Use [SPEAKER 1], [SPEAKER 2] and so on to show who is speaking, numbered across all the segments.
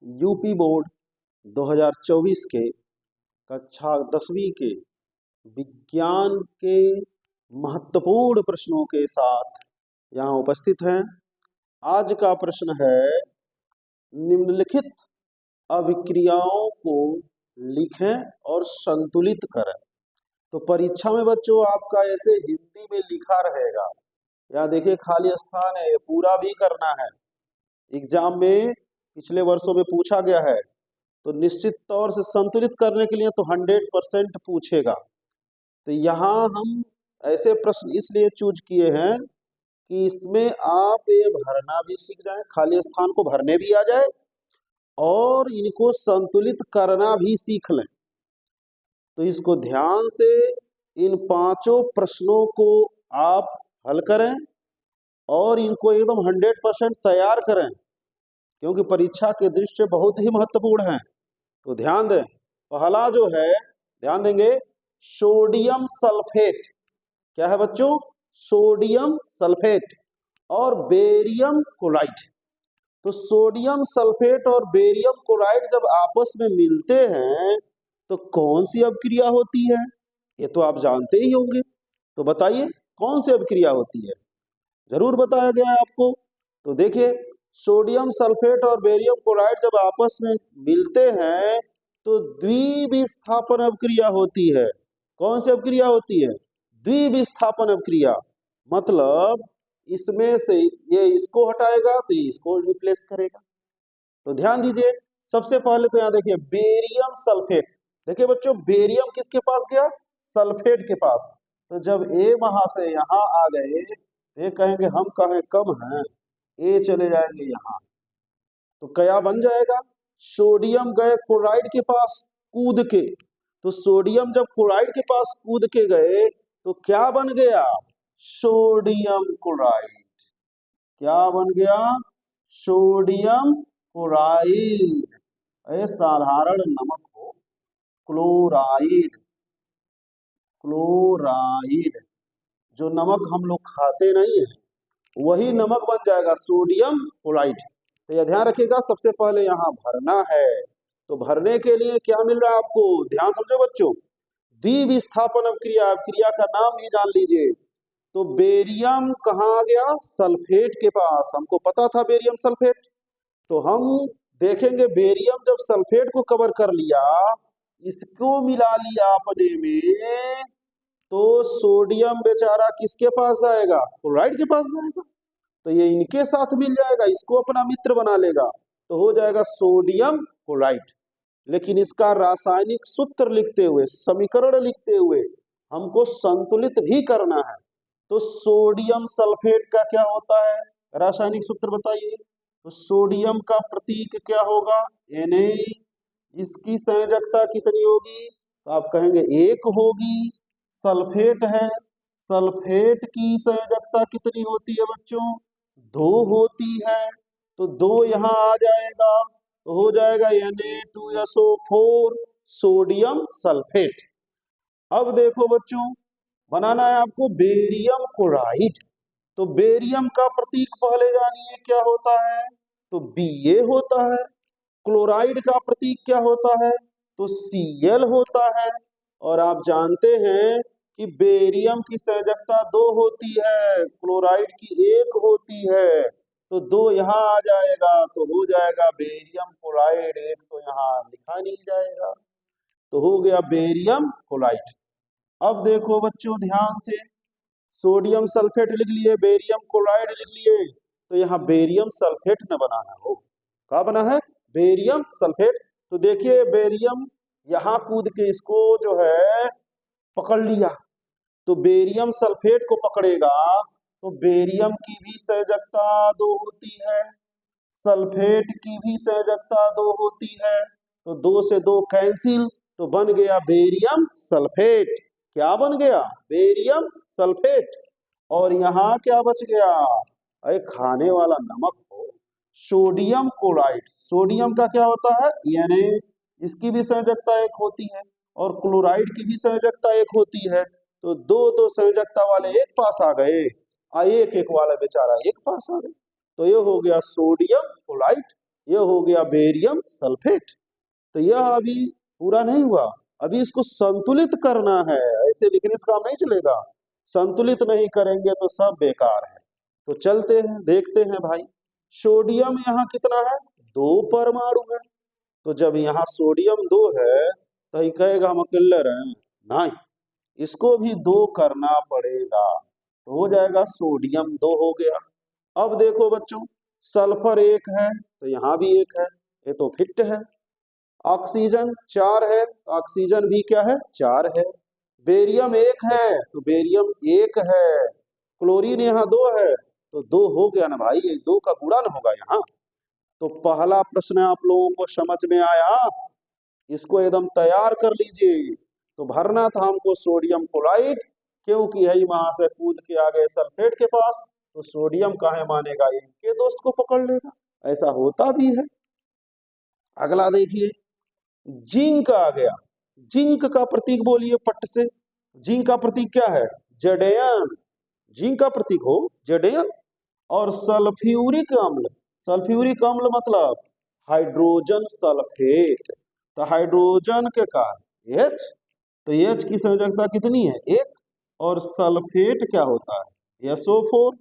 [SPEAKER 1] UP board 2024 के कक्षा 10वीं के विज्ञान के महत्वपूर्ण प्रश्नों के साथ यहाँ उपस्थित हैं। आज का प्रश्न है, निम्नलिखित अभिक्रियाओं को लिखें और संतुलित करें। तो परीक्षा में बच्चों आपका ऐसे हिंदी में लिखा रहेगा, यहाँ देखिए खाली स्थान है, पूरा भी करना है। एग्जाम में पिछले वर्षों में पूछा गया है, तो निश्चित तौर से संतुलित करने के लिए तो 100% पूछेगा। तो यहाँ हम ऐसे प्रश्न इसलिए चूज किए हैं कि इसमें आप ये भरना भी सीख जाए, खाली स्थान को भरने भी आ जाए और इनको संतुलित करना भी सीख लें। तो इसको ध्यान से इन 5 प्रश्नों को आप हल करें और इनको एकदम 100% तैयार करें, क्योंकि परीक्षा के दृष्टि से बहुत ही महत्वपूर्ण है। तो ध्यान दें, पहला जो है ध्यान देंगे, सोडियम सल्फेट। क्या है बच्चों? सोडियम सल्फेट और बेरियम क्लोराइड। तो सोडियम सल्फेट और बेरियम क्लोराइड जब आपस में मिलते हैं तो कौन सी अभिक्रिया होती है? ये तो आप जानते ही होंगे। तो बताइए कौन सी अभिक्रिया होती है? जरूर बताया गया है आपको। तो देखिए, सोडियम सल्फेट और बेरियम क्लोराइड जब आपस में मिलते हैं तो द्विविस्थापन अभिक्रिया होती है। कौन सी अभिक्रिया होती है? द्विविस्थापन अभिक्रिया। मतलब इसमें से ये इसको हटाएगा तो इसको रिप्लेस करेगा। तो ध्यान दीजिए, सबसे पहले तो यहाँ देखिए बेरियम सल्फेट। देखिए बच्चों, बेरियम किसके पास गया? सल्फेट के पास। तो जब ए वहां से यहाँ आ गए, ये कहेंगे हम कहें कम हैं, ए चले जाएंगे यहाँ, तो क्या बन जाएगा? सोडियम गए क्लोराइड के पास कूद के। तो सोडियम जब क्लोराइड के पास कूद के गए तो क्या बन गया? Sodium chloride. क्या बन गया? Sodium chloride. अरे साधारण नमक हो, क्लोराइड। क्लोराइड जो नमक हम लोग खाते नहीं है, वही नमक बन जाएगा सोडियम क्लोराइड। तो यह ध्यान रखिएगा, सबसे पहले यहाँ भरना है। तो भरने के लिए क्या मिल रहा है आपको? ध्यान समझो बच्चों, द्विविस्थापन अभिक्रिया। अभिक्रिया का नाम भी जान लीजिए। तो बेरियम कहाँ आ गया? सल्फेट के पास। हमको पता था बेरियम सल्फेट। तो हम देखेंगे बेरियम जब सल्फेट को कवर कर लिया, इसको मिला लिया अपने में, तो सोडियम बेचारा किसके पास जाएगा? क्लोराइड के पास जाएगा। तो ये इनके साथ मिल जाएगा, इसको अपना मित्र बना लेगा, तो हो जाएगा सोडियम क्लोराइड। लेकिन इसका रासायनिक सूत्र लिखते हुए, समीकरण लिखते हुए हमको संतुलित भी करना है। तो सोडियम सल्फेट का क्या होता है? रासायनिक सूत्र बताइए। तो सोडियम का प्रतीक क्या होगा? Na। इसकी संयोजकता कितनी होगी? तो आप कहेंगे 1 होगी। सल्फेट है, सल्फेट की संयोजकता कितनी होती है बच्चों? 2 होती है। तो 2 यहाँ आ जाएगा, तो हो जाएगा Na2SO4 सोडियम सल्फेट। अब देखो बच्चों, बनाना है आपको बेरियम क्लोराइड। तो बेरियम का प्रतीक पहले जानिए क्या होता है? तो Ba होता है। क्लोराइड का प्रतीक क्या होता है? तो Cl होता है। और आप जानते हैं कि बेरियम की संयोजकता 2 होती है, क्लोराइड की 1 होती है। तो 2 यहाँ आ जाएगा, तो हो जाएगा बेरियम क्लोराइड। 1 तो यहाँ लिखा नहीं जाएगा, तो हो गया बेरियम क्लोराइड। अब देखो बच्चों ध्यान से, सोडियम सल्फेट लिख लिए, बेरियम क्लोराइड लिख लिए, तो यहाँ बेरियम सल्फेट न बनाना हो। क्या बना है? Barium sulphate. तो देखिए बेरियम यहाँ कूद के इसको जो है पकड़ लिया, तो बेरियम सल्फेट को पकड़ेगा, तो बेरियम की भी संयोजकता 2 होती है, सल्फेट की भी संयोजकता 2 होती है। तो 2 से 2 कैंसिल, तो बन गया बेरियम सल्फेट। क्या बन गया? Barium sulphate. और यहाँ क्या बच गया? अरे खाने वाला नमक हो, सोडियम क्लोराइड। सोडियम का क्या होता है? Na। इसकी भी संयोजकता 1 होती है और क्लोराइड की भी संयोजकता 1 होती है। तो 2 संयोजकता वाले एक पास आ गए, 1 वाला बेचारा एक पास आ गए। तो ये हो गया सोडियम क्लोराइड। ये हो गया बेरियम सल्फेट। तो यह अभी पूरा नहीं हुआ, अभी इसको संतुलित करना है, ऐसे लिखने से काम नहीं चलेगा, संतुलित नहीं करेंगे तो सब बेकार है। तो चलते हैं देखते हैं भाई, सोडियम यहाँ कितना है, 2 परमाणु है। तो जब यहाँ सोडियम 2 है तो ये कहेगा हम अकेले रहे, नहीं, इसको भी 2 करना पड़ेगा, तो हो जाएगा सोडियम 2 हो गया। अब देखो बच्चों, सल्फर 1 है तो यहाँ भी 1 है, ये तो फिट है। ऑक्सीजन 4 है तो ऑक्सीजन भी क्या है, 4 है। बेरियम 1 है तो बेरियम 1 है। क्लोरीन यहाँ 2 है तो 2 हो गया ना भाई, ये 2 का गुणन होगा यहाँ। तो पहला प्रश्न आप लोगों को समझ में आया, इसको एकदम तैयार कर लीजिए। तो भरना था हमको सोडियम क्लोराइड, क्योंकि यही वहां से कूद के आ गए सल्फेट के पास, तो सोडियम काहे मानेगा, इनके दोस्त को पकड़ लेगा, ऐसा होता भी है। अगला देखिए, जिंक आ गया। जिंक का प्रतीक बोलिए पट से, जिंक का प्रतीक क्या है, जेडेयन, जिंक का प्रतीक हो जेडेयन। और सल्फ्यूरिक अम्ल, सल्फ्यूरिक अम्ल मतलब हाइड्रोजन सल्फेट, तो हाइड्रोजन के कारण H, तो H की संयोजकता कितनी है, 1। और सल्फेट क्या होता है, SO4,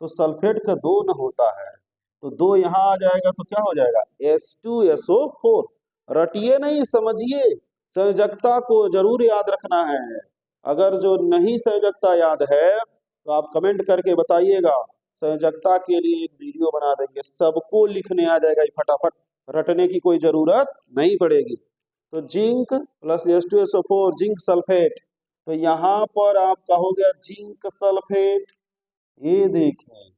[SPEAKER 1] तो सल्फेट का 2 न होता है, तो 2 यहाँ आ जाएगा तो क्या हो जाएगा, H2SO4। रटिए नहीं, समझिए, संयोजकता को जरूर याद रखना है। अगर जो नहीं संयोजकता याद है तो आप कमेंट करके बताइएगा, संयोजकता के लिए एक वीडियो बना देंगे, सबको लिखने आ जाएगा फटाफट, रटने की कोई जरूरत नहीं पड़ेगी। तो zinc plus H2SO4 zinc sulphate, तो यहाँ पर आपका हो गया जिंक सल्फेट। ये देखिए,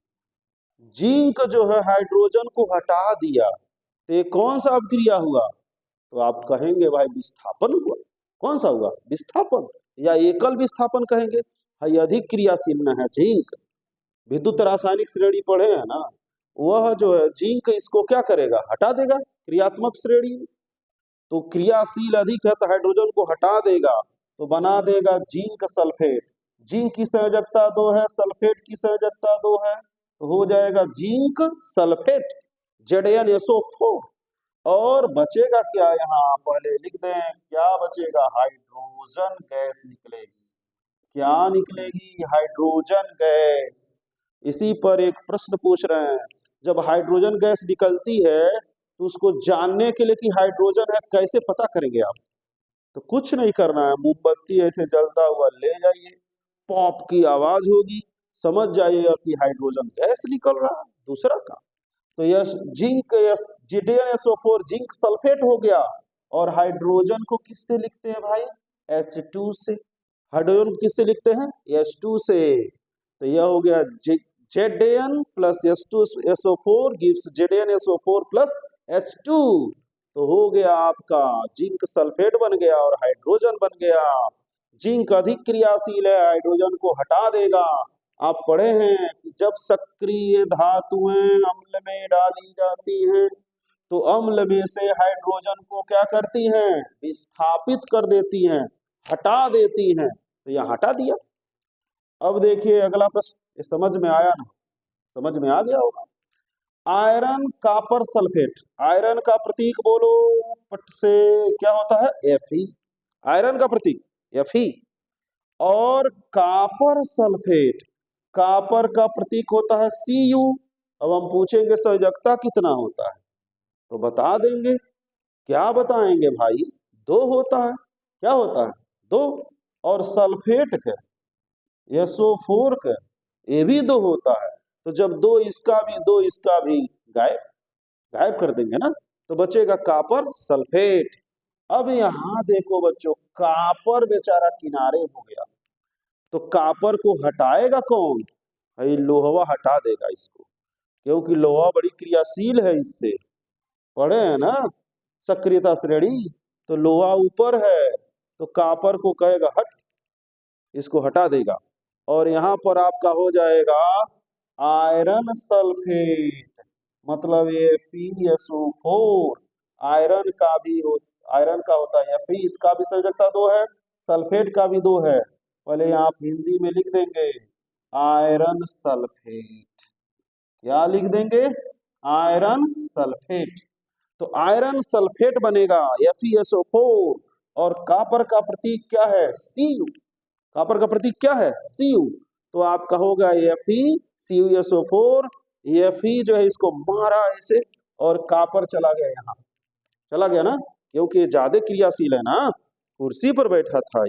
[SPEAKER 1] जिंक जो है हाइड्रोजन को हटा दिया, तो ये कौन सा अभिक्रिया हुआ, तो आप कहेंगे भाई विस्थापन हुआ। कौन सा हुआ, विस्थापन या एकल विस्थापन कहेंगे। भाई अधिक क्रियाशील न है जिंक, विद्युत रासायनिक श्रेणी पढ़े हैं ना, वह जो है जिंक इसको क्या करेगा, हटा देगा क्रियात्मक श्रेणी। तो क्रियाशील अधिक है तो हाइड्रोजन को हटा देगा, तो बना देगा जिंक सल्फेट। जिंक की संयोजकता 2 है, सल्फेट की संयोजकता 2 है, तो हो जाएगा जिंक सल्फेट ZnSO4। और बचेगा क्या, यहाँ पहले लिख दें, क्या बचेगा, हाइड्रोजन गैस निकलेगी। क्या निकलेगी, हाइड्रोजन गैस। इसी पर एक प्रश्न पूछ रहे हैं, जब हाइड्रोजन गैस निकलती है तो उसको जानने के लिए कि हाइड्रोजन है कैसे पता करेंगे आप, तो कुछ नहीं करना है, मोमबत्ती ऐसे जलता हुआ ले जाइए, पॉप की आवाज होगी, समझ जाइएगा कि हाइड्रोजन गैस निकल रहा है, दूसरा काम। तो यह जिंक ZnSO4 जिंक सल्फेट हो गया। और हाइड्रोजन को किससे लिखते हैं भाई, H2 से। हाइड्रोजन को किससे लिखते हैं, H2 से। तो यह हो गया Zn plus H2SO4 gives ZnSO4 plus H2, तो हो गया आपका जिंक सल्फेट बन गया और हाइड्रोजन बन गया। जिंक अधिक क्रियाशील है, हाइड्रोजन को हटा देगा। आप पढ़े हैं कि जब सक्रिय धातुएं अम्ल में डाली जाती हैं तो अम्ल में से हाइड्रोजन को क्या करती हैं, विस्थापित कर देती हैं, हटा देती हैं, तो यह हटा दिया। अब देखिए अगला प्रश्न, ये समझ में आया ना, समझ में आ गया होगा। आयरन कापर सल्फेट, आयरन का प्रतीक बोलो पट से, क्या होता है, Fe, आयरन का प्रतीक Fe। और कापर सल्फेट, कापर का प्रतीक होता है Cu। अब हम पूछेंगे संयोजकता कितना होता है, तो बता देंगे। क्या बताएंगे भाई, 2 होता है, क्या होता है, 2। और सल्फेट का SO4 का ये भी 2 होता है, तो जब 2 इसका भी 2 इसका भी गायब, गायब कर देंगे ना, तो बचेगा कापर सल्फेट। अब यहाँ देखो बच्चों, कापर बेचारा किनारे हो गया, तो कापर को हटाएगा कौन, भाई लोहा हटा देगा इसको, क्योंकि लोहा बड़ी क्रियाशील है, इससे पढ़े हैं ना सक्रियता श्रेणी, तो लोहा ऊपर है, तो कापर को कहेगा हट, इसको हटा देगा। और यहाँ पर आपका हो जाएगा आयरन सल्फेट, मतलब ये FeSO4, आयरन का भी आयरन का होता है Fe, इसका भी संयोजकता 2 है, सल्फेट का भी 2 है। पहले आप हिंदी में लिख देंगे आयरन सल्फेट, क्या लिख देंगे, आयरन सल्फेट। तो आयरन सल्फेट बनेगा FeSO4, और कॉपर का प्रतीक क्या है? Cu। कॉपर का प्रतीक क्या है? Cu। तो आप कहोगे FeCuSO4, Fe जो है इसको मारा ऐसे और कॉपर चला गया यहाँ, चला गया ना, क्योंकि ज्यादा क्रियाशील है ना, कुर्सी पर बैठा था,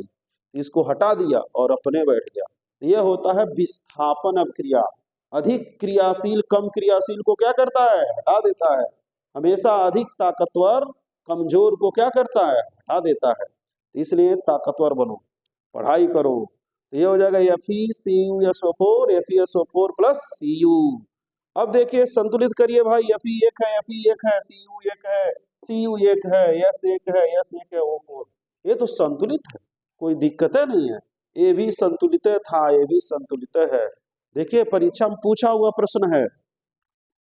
[SPEAKER 1] इसको हटा दिया और अपने बैठ गया। यह होता है विस्थापन अभिक्रिया। अधिक क्रियाशील कम क्रियाशील को क्या करता है? हटा देता है। हमेशा अधिक ताकतवर कमजोर को क्या करता है? हटा देता है। इसलिए ताकतवर बनो, पढ़ाई करो। तो ये हो जाएगा FeCuSO4, FeSO4 प्लस Cu। अब देखिए संतुलित करिए भाई, Fe एक है, Fe एक है, Cu एक है, Cu एक है, S एक है, S एक है, O4। ये तो संतुलित है, कोई दिक्कत नहीं है। ये भी संतुलित था, ये भी संतुलित है। देखिए परीक्षा में पूछा हुआ प्रश्न है।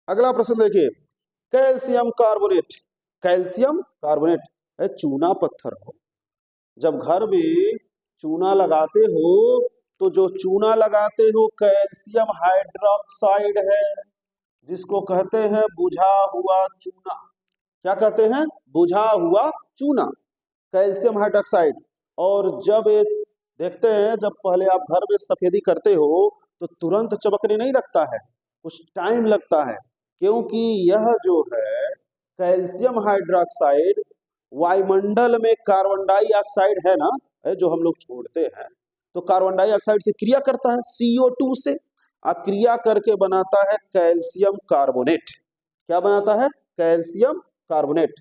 [SPEAKER 1] अगला प्रश्न देखिए, कैल्शियम कार्बोनेट, कैल्शियम कार्बोनेट है चूना पत्थर हो। जब घर में चूना लगाते हो तो जो चूना लगाते हो कैल्शियम हाइड्रोक्साइड है, जिसको कहते हैं बुझा हुआ चूना। क्या कहते हैं? बुझा हुआ चूना, कैल्शियम हाइड्रोक्साइड। और जब ये देखते हैं, जब पहले आप घर में सफेदी करते हो तो तुरंत चमकने नहीं लगता है, कुछ टाइम लगता है, क्योंकि यह जो है कैल्शियम हाइड्रोक्साइड वायुमंडल में कार्बन डाइऑक्साइड है ना, जो हम लोग छोड़ते हैं, तो कार्बन डाइऑक्साइड से क्रिया करता है CO2 से, क्रिया करके बनाता है कैल्शियम कार्बोनेट। क्या बनाता है? Calcium carbonate.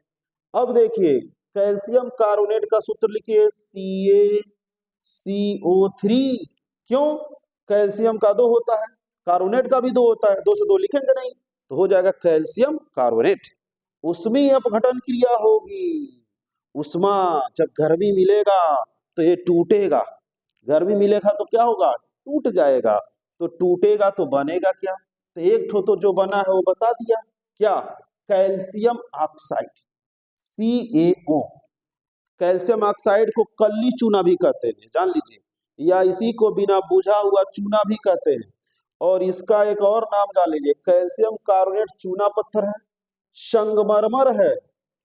[SPEAKER 1] अब देखिए कैल्शियम कार्बोनेट का सूत्र लिखिए CaCO3। क्यों? कैल्शियम का 2 होता है, कार्बोनेट का भी 2 होता है, 2 से 2 लिखेंगे नहीं, तो हो जाएगा कैल्शियम कार्बोनेट। उसमें अपघटन क्रिया होगी। उष्मा, जब गर्मी मिलेगा तो ये टूटेगा, गर्मी मिलेगा तो क्या होगा? टूट जाएगा। तो टूटेगा तो बनेगा क्या? तो एक ठो तो जो बना है वो बता दिया, क्या? Calcium oxide, CaO। Calcium oxide को कल्ली चूना भी कहते हैं, जान लीजिए, या इसी को बिना बुझा हुआ चूना भी कहते हैं। और इसका एक और नाम जान लीजिए, कैल्शियम कार्बोनेट चूना पत्थर है, संगमरमर है,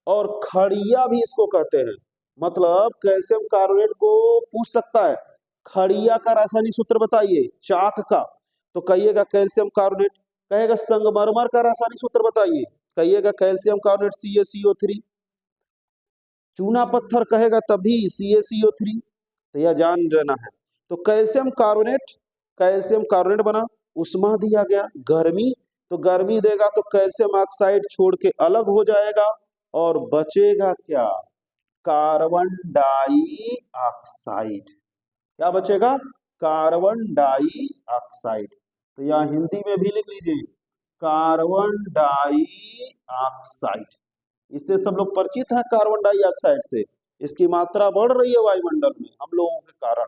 [SPEAKER 1] और खड़िया भी इसको कहते हैं। मतलब कैल्शियम कार्बोनेट को पूछ सकता है खड़िया का रासायनिक सूत्र बताइए, चाक का, तो कहिएगा कैल्शियम कार्बोनेट। कहेगा संगमरमर का रासायनिक सूत्र बताइए, कहिएगा कैल्शियम कार्बोनेट CaCO3। चूना पत्थर कहेगा तभी CaCO3। तो यह जान लेना है। तो कैल्शियम कार्बोनेट बना, उष्मा दिया गया, गर्मी, तो गर्मी देगा तो कैल्शियम ऑक्साइड छोड़ के अलग हो जाएगा, और बचेगा क्या? Carbon dioxide. क्या बचेगा? Carbon dioxide. तो यहाँ हिंदी में भी लिख लीजिए, कार्बन डाइऑक्साइड। इससे सब लोग परिचित हैं, कार्बन डाइऑक्साइड से। इसकी मात्रा बढ़ रही है वायुमंडल में हम लोगों के कारण,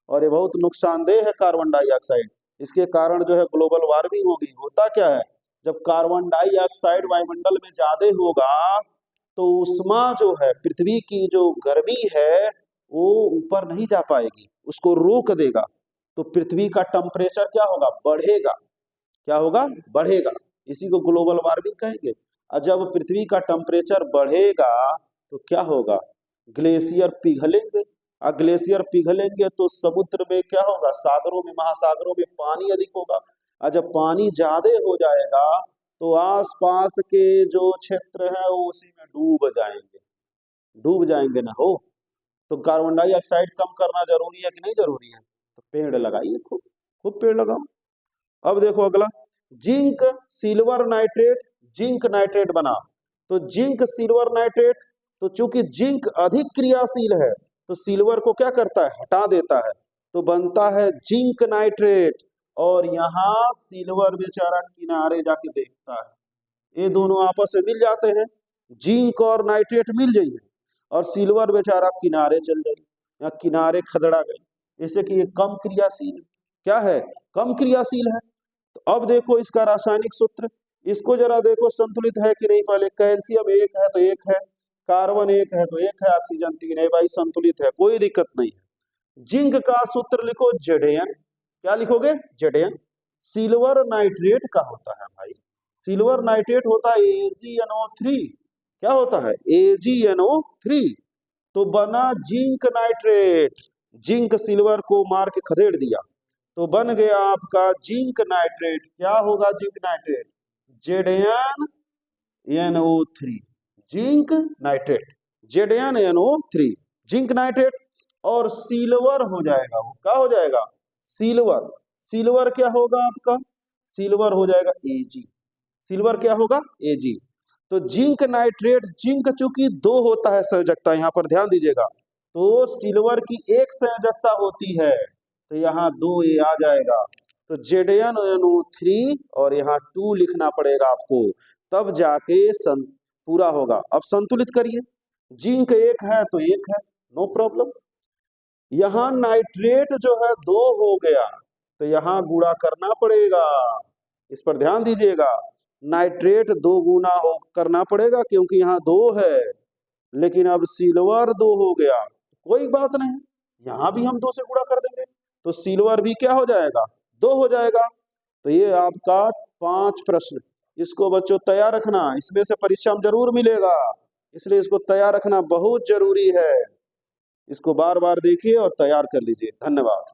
[SPEAKER 1] और ये बहुत नुकसानदेह है कार्बन डाइऑक्साइड। इसके कारण जो है ग्लोबल वार्मिंग होगी। होता क्या है, जब कार्बन डाइऑक्साइड वायुमंडल में ज्यादा होगा तो उष्मा जो है, पृथ्वी की जो गर्मी है वो ऊपर नहीं जा पाएगी, उसको रोक देगा। तो पृथ्वी का टेम्परेचर क्या होगा? बढ़ेगा। क्या होगा? बढ़ेगा। इसी को ग्लोबल वार्मिंग कहेंगे। और जब पृथ्वी का टेम्परेचर बढ़ेगा तो क्या होगा? ग्लेशियर पिघलेंगे, और ग्लेशियर पिघलेंगे तो समुद्र में क्या होगा? सागरों में, महासागरों में पानी अधिक होगा, और जब पानी ज्यादा हो जाएगा तो आसपास के जो क्षेत्र है वो उसी में डूब जाएंगे ना हो। तो कार्बन डाइऑक्साइड कम करना जरूरी है कि नहीं जरूरी है? तो पेड़ लगाइए, खूब खूब पेड़ लगाओ। अब देखो अगला, zinc silver nitrate, zinc nitrate बना। तो जिंक सिल्वर नाइट्रेट, तो चूंकि जिंक अधिक क्रियाशील है तो सिल्वर को क्या करता है? हटा देता है, तो बनता है जिंक नाइट्रेट। और यहाँ सिल्वर बेचारा किनारे जाके देखता है, ये दोनों आपस में मिल जाते हैं, जिंक और नाइट्रेट मिल जाइए, और सिल्वर बेचारा किनारे चल जाए या किनारे खदड़ा गई, जैसे कि ये कम क्रियाशील। क्या है? कम क्रियाशील है। तो अब देखो इसका रासायनिक सूत्र, इसको जरा देखो संतुलित है कि नहीं। पहले कैल्शियम एक है तो एक है, कार्बन एक है तो एक है, ऑक्सीजन 3 है, भाई संतुलित है, कोई दिक्कत नहीं है। जिंक का सूत्र लिखो Zn। क्या लिखोगे? Zn। सिल्वर नाइट्रेट का होता है भाई, सिल्वर नाइट्रेट होता है AgNO3। क्या होता है AgNO3, तो बना जिंक नाइट्रेट। जिंक सिल्वर को मार के खदेड़ दिया तो बन गया आपका जिंक नाइट्रेट। क्या होगा zinc nitrate? ZnNO3, zinc nitrate, ZnNO3 zinc nitrate. और सिल्वर हो जाएगा, वो क्या हो जाएगा? सिल्वर। सिल्वर क्या होगा आपका? सिल्वर हो जाएगा Ag। सिल्वर क्या होगा? Ag। तो जिंक नाइट्रेट, जिंक चूंकि 2 होता है संयोजकता, यहाँ पर ध्यान दीजिएगा, तो सिल्वर की 1 संयोजकता होती है, तो यहाँ 2A आ जाएगा। तो ZnNO3 और यहाँ 2 लिखना पड़ेगा आपको, तब जाके पूरा होगा। अब संतुलित करिए, जिंक 1 है तो 1 है, नो प्रॉब्लम। यहाँ नाइट्रेट जो है 2 हो गया, तो यहाँ गुणा करना पड़ेगा। इस पर ध्यान दीजिएगा, नाइट्रेट 2 गुना करना पड़ेगा क्योंकि यहाँ 2 है, लेकिन अब सिल्वर 2 हो गया, कोई बात नहीं, यहाँ भी हम 2 से गुणा कर देंगे, तो सिल्वर भी क्या हो जाएगा? 2 हो जाएगा। तो ये आपका 5 प्रश्न, इसको बच्चों तैयार रखना, इसमें से परीक्षा में जरूर मिलेगा, इसलिए इसको तैयार रखना बहुत जरूरी है। इसको बार बार देखिए और तैयार कर लीजिए। धन्यवाद।